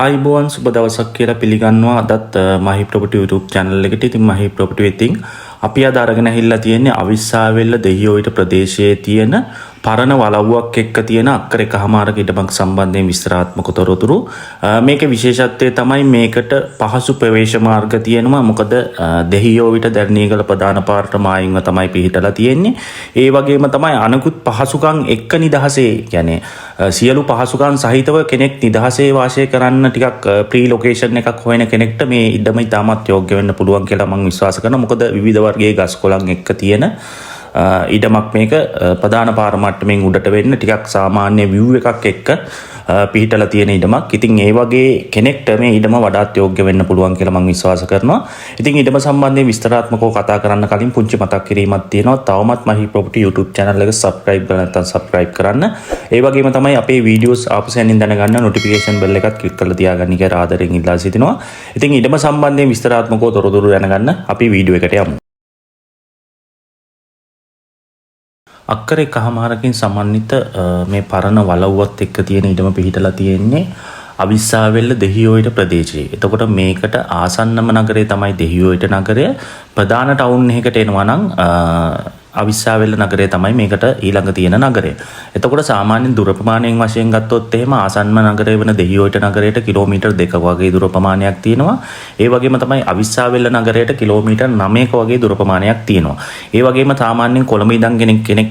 ආයිබෝවන් සුබ දවසක් කියලා පිළිගන්නවා. අදත් මහි ප්‍රොපර්ටි YouTube channel එකට. ඉතින් මහි ප්‍රොපර්ටි වෙතින් අපි අද අරගෙන ඇහිලා තියෙන්නේ අවිස්සාවෙල්ල දෙහියෝවිට ප්‍රදේශයේ තියෙන පරණ වලව්වක් එක්ක තියෙන අක්කර එකමාරක ඉඩමක් සම්බන්ධයෙන් විස්තරාත්මක තොරතුරු. මේකේ විශේෂත්වය තමයි මේකට පහසු ප්‍රවේශ මාර්ග තියෙනවා. මොකද දෙහියෝවිට දැරණියගල ප්‍රධාන පාරට මායින්ව තමයි පිහිටලා තියෙන්නේ. ඒ වගේම තමයි අනෙකුත් පහසුකම් එක්ක නිදහසේ කියන්නේ සියලු පහසුකම් සහිතව කෙනෙක් නිදහසේ වාසය කරන්න ටිකක් ප්‍රී ලොකේෂන් එකක් හොයන කෙනෙක්ට මේ ඉඩම ඉතාමත් යෝග්‍ය වෙන්න පුළුවන් කියලා මම විශ්වාස කරනවා. මොකද විවිධ වර්ගයේ ගස් කොළන් එක්ක තියෙන ඉඩමක් මේක ප්‍රධාන පාර මට්ටමින් උඩට වෙන්න ටිකක් සාමාන්‍ය view එකක් එක්ක පිහිටලා තියෙන ඉඩමක්. ඉතින් ඒ වගේ කෙනෙක්ට මේ ඉඩම වඩාත් යෝග්‍ය වෙන්න පුළුවන් කියලා මම විශ්වාස කරනවා. ඉතින් ඉඩම සම්බන්ධයෙන් විස්තරාත්මකව කතා කරන්න කලින් පුංචි මතක් කිරීමක් තියෙනවා. තවමත් මහි ප්‍රොපර්ටි YouTube channel එක subscribe කරලා නැත්නම් subscribe කරන්න. ඒ වගේම තමයි අපේ videos ආපසුවෙන් දැනගන්න notification bell එකත් click කරලා තියාගන්න කියලා ආදරෙන් ඉල්ලා සිටිනවා. ඉතින් ඉඩම සම්බන්ධයෙන් විස්තරාත්මකව තොරතුරු දැනගන්න අපි වීඩියෝ එකට යමු. අක්කර එකමාරකින් සමන්විත මේ පරණ වලව්වත් එක්ක තියෙන ඉඩම පිහිටලා තියෙන්නේ අවිස්සාවෙල්ල දෙහියෝවිට ප්‍රදේශයේ. එතකොට මේකට ආසන්නම නගරය තමයි දෙහියෝවිට නගරය. ප්‍රධාන ටවුන් එකකට එනවා නම් අවිස්සාවෙල්ල නගරය තමයි මේකට ඊළඟ තියෙන නගරය. එතකොට සාමාන්‍යයෙන් දුර ප්‍රමාණයෙන් වශයෙන් ගත්තොත් එහෙම ආසන්නම නගරය වෙන දෙහියෝවිට නගරයට කිලෝමීටර් 2ක වගේ දුර ප්‍රමාණයක් තියෙනවා. ඒ වගේම තමයි අවිස්සාවෙල්ල නගරයට කිලෝමීටර් 9ක වගේ දුර ප්‍රමාණයක් තියෙනවා. ඒ වගේම සාමාන්‍යයෙන් කොළඹ ඉඳන් කෙනෙක්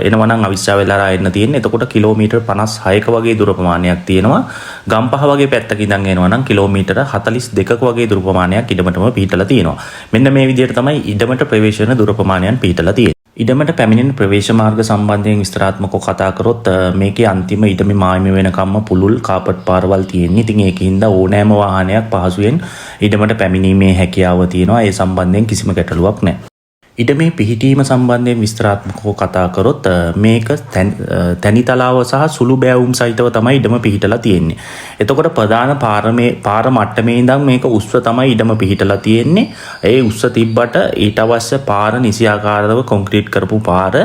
එනවා නම් අවිස්සාවෙල්ල හරහා එන්න තියෙන්නේ. එතකොට කිලෝමීටර් 56ක වගේ දුර ප්‍රමාණයක් තියෙනවා. ගම්පහ වගේ පැත්තක ඉඳන් එනවා නම් කිලෝමීටර් 42ක වගේ දුර ප්‍රමාණයක් ඉඩමටම පිහිටලා තියෙනවා. මෙන්න මේ විදිහට තමයි ඉඩමට ප්‍රවේශ වෙන දුර ප්‍රමාණයන් පිහිටලා තියෙන්නේ. ඉඩමට පැමිණෙන ප්‍රවේශ මාර්ග සම්බන්ධයෙන් විස්තරාත්මකව කතා කරොත් මේකේ අන්තිම ඉඩමේ මායිම වෙනකම්ම පුළුල් කාපට් පාරවල් තියෙන්නේ. ඉතින් ඒකින්ද ඕනෑම වාහනයක් පහසුවෙන් ඉඩමට පැමිණීමේ හැකියාව තියෙනවා. ඒ සම්බන්ධයෙන් කිසිම ගැටලුවක් නැහැ. ඉඩමේ පිහිටීම සම්බන්ධයෙන් විස්තරාත්මකව කතා කරොත් මේක තැනිතලාව සහ සුළු බෑවුම් සහිතව තමයි ඉඩම පිහිටලා තියෙන්නේ. එතකොට ප්‍රධාන පාර මට්ටමේ ඉඳන් මේක උස්ව තමයි ඉඩම පිහිටලා තියෙන්නේ. ඒ උස්ස තිබ්බට ඊට අවශ්‍ය පාර නිසියාකාරව කොන්ක්‍රීට් කරපු පාර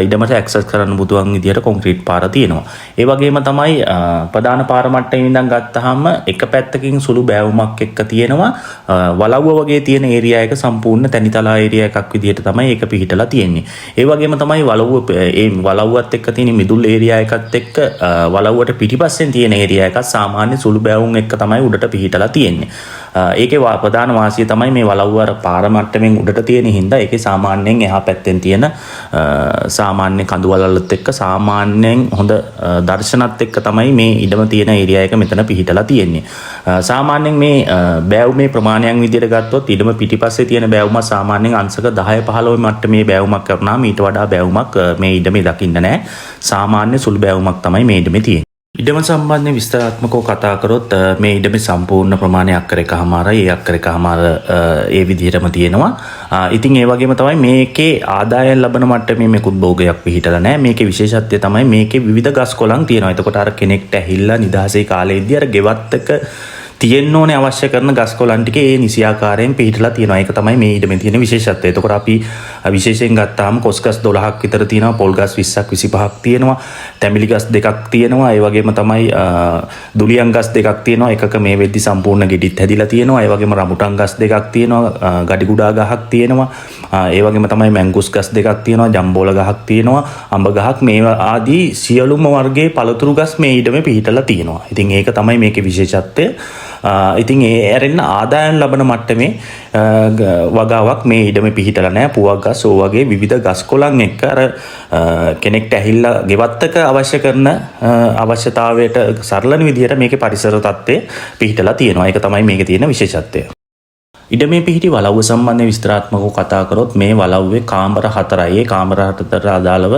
ඉඩමට ඇක්සස් කරන්න පුළුවන් විදියට කොන්ක්‍රීට් පාර තියෙනවා. ඒ වගේම තමයි ප්‍රධාන පාර මට්ටමේ ඉඳන් ගත්තාම එක පැත්තකින් සුළු බෑවුමක් එක්ක තියෙනවා. වලව්ව වගේ තියෙන ඒරියා එක සම්පූර්ණ තැනිතලා ඒරියා එකක් විදියට තමයි ඒක පිහිටලා තියෙන්නේ. ඒ වගේම තමයි වලව්වත් එක්ක තියෙන මිදුල් ඒරියා එකත් එක්ක වලව්වට පිටිපස්සෙන් තියෙන ඒරියා එකත් සාමාන්‍ය සුළු බෑවුම් එක්ක තමයි උඩට පිහිටලා තියෙන්නේ. ඒකේ ප්‍රධාන වාසිය තමයි මේ වලව්ව අර පාර මට්ටමින් උඩට තියෙන හින්දා ඒකේ සාමාන්‍යයෙන් එහා පැත්තෙන් තියෙන සාමාන්‍ය කඳු වලල්ලත් එක්ක සාමාන්‍යයෙන් හොඳ දර්ශනත් එක්ක තමයි මේ ඉඩම තියෙන ඒරියා එක මෙතන පිහිටලා තියෙන්නේ. සාමාන්‍යයෙන් මේ බෑවුමේ ප්‍රමාණයන් විදියට ගත්තොත් ඉඩම පිටිපස්සේ තියෙන බෑවුම සාමාන්‍යයෙන් අංශක 10-15 මට්ටමේ බෑවුමක් කරනාම ඊට වඩා බෑවුමක් මේ ඉඩමේ දකින්න නැහැ. සාමාන්‍ය සුළු බෑවුමක් තමයි මේ ඉඩමේ තියෙන්නේ. ඉඩම සම්බන්ධයෙන් විස්තරාත්මකව කතා කරොත් මේ ඉඩමේ සම්පූර්ණ ප්‍රමාණය අක්කර එකමාරයි. ඒ අක්කර එකමාර ඒ විදිහටම තියෙනවා. ඉතින් ඒ වගේම තමයි මේකේ ආදායම් ලබන මට්ටමේ මේකුත් භෝගයක් පිහිටලා නැහැ. මේකේ විශේෂත්වය තමයි මේකේ විවිධ ගස් කොළන් තියෙනවා. එතකොට අර කෙනෙක්ට ඇහිල්ලා නිදහසේ කාලේදී අර ගෙවත් එක තියෙන්න ඕනේ අවශ්‍ය කරන ගස් කොළන් ටික ඒ නිසියාකාරයෙන් පිහිටලා තියෙනවා. ඒක තමයි මේ ඉඩමේ තියෙන විශේෂත්වය. එතකොට අපි විශේෂයෙන් ගත්තාම කොස් ගස් 12ක් විතර තියෙනවා. පොල් ගස් 20ක් 25ක් තියෙනවා. තැඹිලි ගස් දෙකක් තියෙනවා. ඒ වගේම තමයි දුලියන් ගස් දෙකක් තියෙනවා. එකක මේ වෙද්දි සම්පූර්ණ ගෙඩිත් හැදිලා තියෙනවා. ඒ වගේම රඹුටන් ගස් දෙකක් තියෙනවා. ගඩිගුඩා ගහක් තියෙනවා. ඒ වගේම තමයි මැංගුස් ගස් දෙකක් තියෙනවා. ජම්බෝල ගහක් තියෙනවා. අඹ ගහක් මේ ආදී සියලුම වර්ගයේ පළතුරු ගස් මේ ඉඩමේ පිහිටලා තියෙනවා. ඉතින් ඒක තමයි මේකේ විශේෂත්වය. ඉතින් ඒ ඇරෙන්න ආදායම් ලබන මට්ටමේ වගාවක් මේ ඉඩමේ පිහිටලා නැහැ. පුවක් ගස් ඕ වගේ විවිධ ගස් කොළන් එක්ක අර කෙනෙක්ට ඇහිල්ලා ගෙවත්තක අවශ්‍ය කරන අවශ්‍යතාවයට සරලන විදිහට මේකේ පරිසර තත්ත්වය පිහිටලා තියෙනවා. ඒක තමයි මේකේ තියෙන විශේෂත්වය. ඉඩමේ පිහිටි වලව්ව සම්බන්ධයෙන් විස්තරාත්මකව කතා කරොත් මේ වලව්වේ කාමර 4යි. ඒ කාමර 4ට අදාළව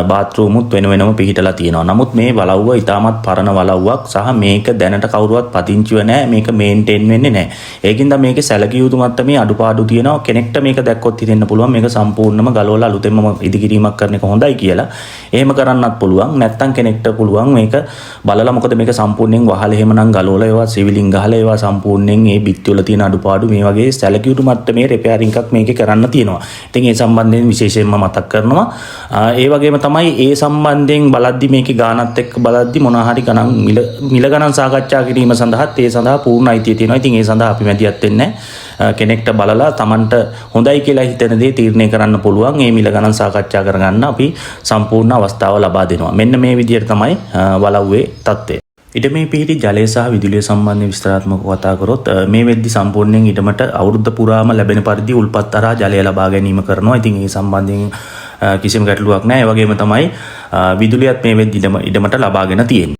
බාත්රූමුත් වෙන වෙනම පිහිටලා තියෙනවා. නමුත් මේ වලව්ව ඉතාමත් පරණ වලව්වක් සහ මේක දැනට කවුරුවත් පදිංචිව නැහැ. මේක මේන්ටේන් වෙන්නේ නැහැ. ඒකින්ද මේකේ සැලකිය යුතු මට්ටමේ අඩුපාඩු තියෙනවා. කෙනෙක්ට මේක දැක්කොත් හිතෙන්න පුළුවන් මේක සම්පූර්ණයෙන්ම ගලවලා අලුතෙන්ම ඉදිකිරීමක් කරන එක හොඳයි කියලා. එහෙම කරන්නත් පුළුවන්. නැත්තම් කෙනෙක්ට පුළුවන් මේක බලලා මොකද මේක සම්පූර්ණයෙන් වහල එහෙමනම් ගලවලා ඒවා සිවිලින් ගහලා ඒවා සම්පූර්ණයෙන් මේ බිත්ති වල තියෙන අඩුපාඩු මේ වගේ සැලකිය යුතු මට්ටමේ රිපෙයාරින් එකක් මේකේ කරන්න තියෙනවා. ඉතින් ඒ සම්බන්ධයෙන් විශේෂයෙන්ම මතක් කරනවා. ඒ වගේම තමයි ඒ සම්බන්ධයෙන් බලද්දි මේකේ ගානත් එක්ක බලද්දි මොනවා හරි ගණන් මිල ගණන් සාකච්ඡා කිරීම සඳහාත් ඒ සඳහා පූර්ණ අයිතිය තියෙනවා. ඉතින් ඒ සඳහා අපි මැදිහත් වෙන්නේ කෙනෙක්ට බලලා Tamanට හොඳයි කියලා හිතෙන දේ තීරණය කරන්න පුළුවන්. මේ මිල ගණන් සාකච්ඡා කරගන්න අපි සම්පූර්ණ අවස්ථාව ලබා දෙනවා. මෙන්න මේ විදිහට තමයි වලව්වේ තත්ත්වය. ඉඩමේ පිහිටි ජලය සහ විදුලිය සම්බන්ධ විස්තරාත්මකව කතා කරොත් මේ වෙද්දි සම්පූර්ණයෙන් ඉඩමට අවුරුද්ද පුරාම ලැබෙන පරිදි උල්පත් හරහා ජලය ලබා ගැනීම කරනවා. ඉතින් ඒ සම්බන්ධයෙන් කිසිම ගැටලුවක් නැහැ. ඒ වගේම තමයි විදුලියත් මේ වෙද්දි ඉඩමට ලබාගෙන තියෙන්නේ.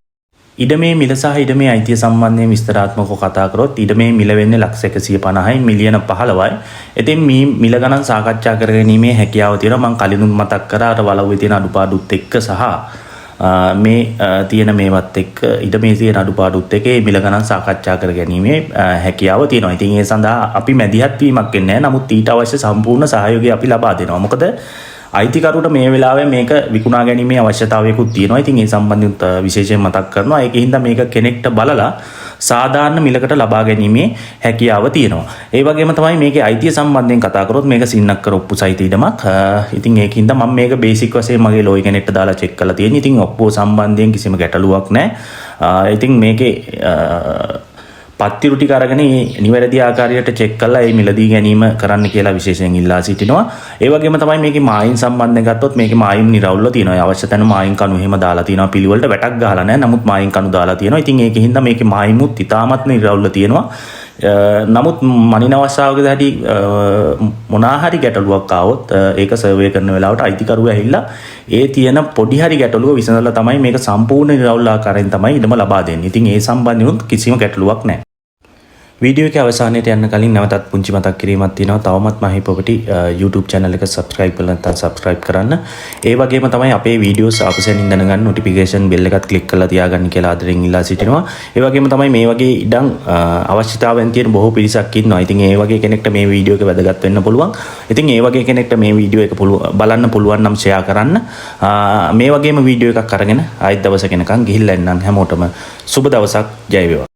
ඉඩමේ මිල සහ ඉඩමේ අයිතිය සම්බන්ධයෙන් විස්තරාත්මකව කතා කරොත් ඉඩමේ මිල වෙන්නේ ලක්ෂ 150යි මිලියන 15යි. ඉතින් මේ මිල ගණන් සාකච්ඡා කරගැනීමේ හැකියාව තියෙනවා. මම කලිනුත් මතක් කරා අර වලව්වේ තියෙන අඩුපාඩුත් එක්ක සහ මේ තියෙන මේවත් එක්ක ඉඩමේ තියෙන අඩුපාඩුත් එක්ක මිල ගණන් සාකච්ඡා කරගැනීමේ හැකියාව තියෙනවා. ඉතින් ඒ සඳහා අපි මැදිහත් වීමක් වෙන්නේ නැහැ. නමුත් ඊට අවශ්‍ය සම්පූර්ණ සහයෝගය අපි ලබා දෙනවා. මොකද අයිතිකරුට මේ වෙලාවේ මේක විකුණා ගැනීමේ අවශ්‍යතාවයකුත් තියෙනවා. ඉතින් ඒ සම්බන්ධයෙන් විශේෂයෙන් මතක් කරනවා. ඒකින්ද මේක කෙනෙක්ට බලලා සාධාරණ මිලකට ලබා ගැනීමේ හැකියාව තියෙනවා. ඒ වගේම තමයි මේකේ අයිතිය සම්බන්ධයෙන් කතා කරොත් මේක සින්නක්කර ඔප්පු සහිත ඉඩමක්. ඉතින් ඒකින්ද මම මේක බේසික් වශයෙන් මගේ ලෝයි කෙනෙක්ට දාලා චෙක් කරලා තියෙනවා. ඉතින් ඔප්පුව සම්බන්ධයෙන් කිසිම ගැටලුවක් නැහැ. ඉතින් මේකේ පත්තිරු ටික අරගෙන නිවැරදි ආකාරයට චෙක් කරලා ඒ මිලදී ගැනීම කරන්න කියලා විශේෂයෙන් ඉල්ලා සිටිනවා. ඒ වගේම තමයි මේකේ මායින් සම්බන්ධයෙන් ගත්තොත් මේකේ මායින් නිරවුල්ව තියෙනවා. අවශ්‍ය තැන මායින් කණු එහෙම දාලා තියෙනවා. පිළිවෙලට වැටක් ගහලා නැහැ. නමුත් මායින් කණු දාලා තියෙනවා. ඉතින් ඒකෙන් මේකේ මායිමුත් ඉතාමත් නිරවුල්ව තියෙනවා. නමුත් මනින අවස්ථාවකදී හැටි මොනවා හරි ගැටලුවක් ආවොත් ඒක සර්වේ කරන වෙලාවට අයිතිකරුවා ඇවිල්ලා ඒ තියෙන පොඩි හරි ගැටලුව විසඳලා තමයි මේක සම්පූර්ණ නිරවුල් ආකාරයෙන් තමයි ඉඩම ලබා දෙන්නේ. ඉතින් ඒ සම්බන්ධව කිසිම ගැටලුවක් නැහැ. वीडियो के අවසානයේ යන්න කලින් නැවතත් පුංචි මතක් කිරීමක් තියෙනවා. තවමත් මහි ප්‍රොපර්ටි YouTube channel එක subscribe කරලා නැත්නම් subscribe කරන්න. ඒ වගේම තමයි අපේ videos ආපසෙන් දැනගන්න notification bell එකත් click කරලා තියාගන්න කියලා ආදරෙන් ඉල්ලා සිටිනවා. ඒ වගේම තමයි මේ වගේ ඉඩම් අවශ්‍යතාවයන් තියෙන බොහෝ පිරිසක් ඉන්නවා. ඉතින් ඒ වගේ කෙනෙක්ට මේ වීඩියෝ එක වැදගත් වෙන්න පුළුවන්. ඉතින් ඒ වගේ කෙනෙක්ට මේ වීඩියෝ එක බලන්න පුළුවන් නම් share කරන්න. මේ වගේම වීඩියෝ එකක් අරගෙන ආයෙත් දවසක එනකන් ගිහිල්ලා එන්නම්. හැමෝටම සුබ දවසක්. ජය වේවා.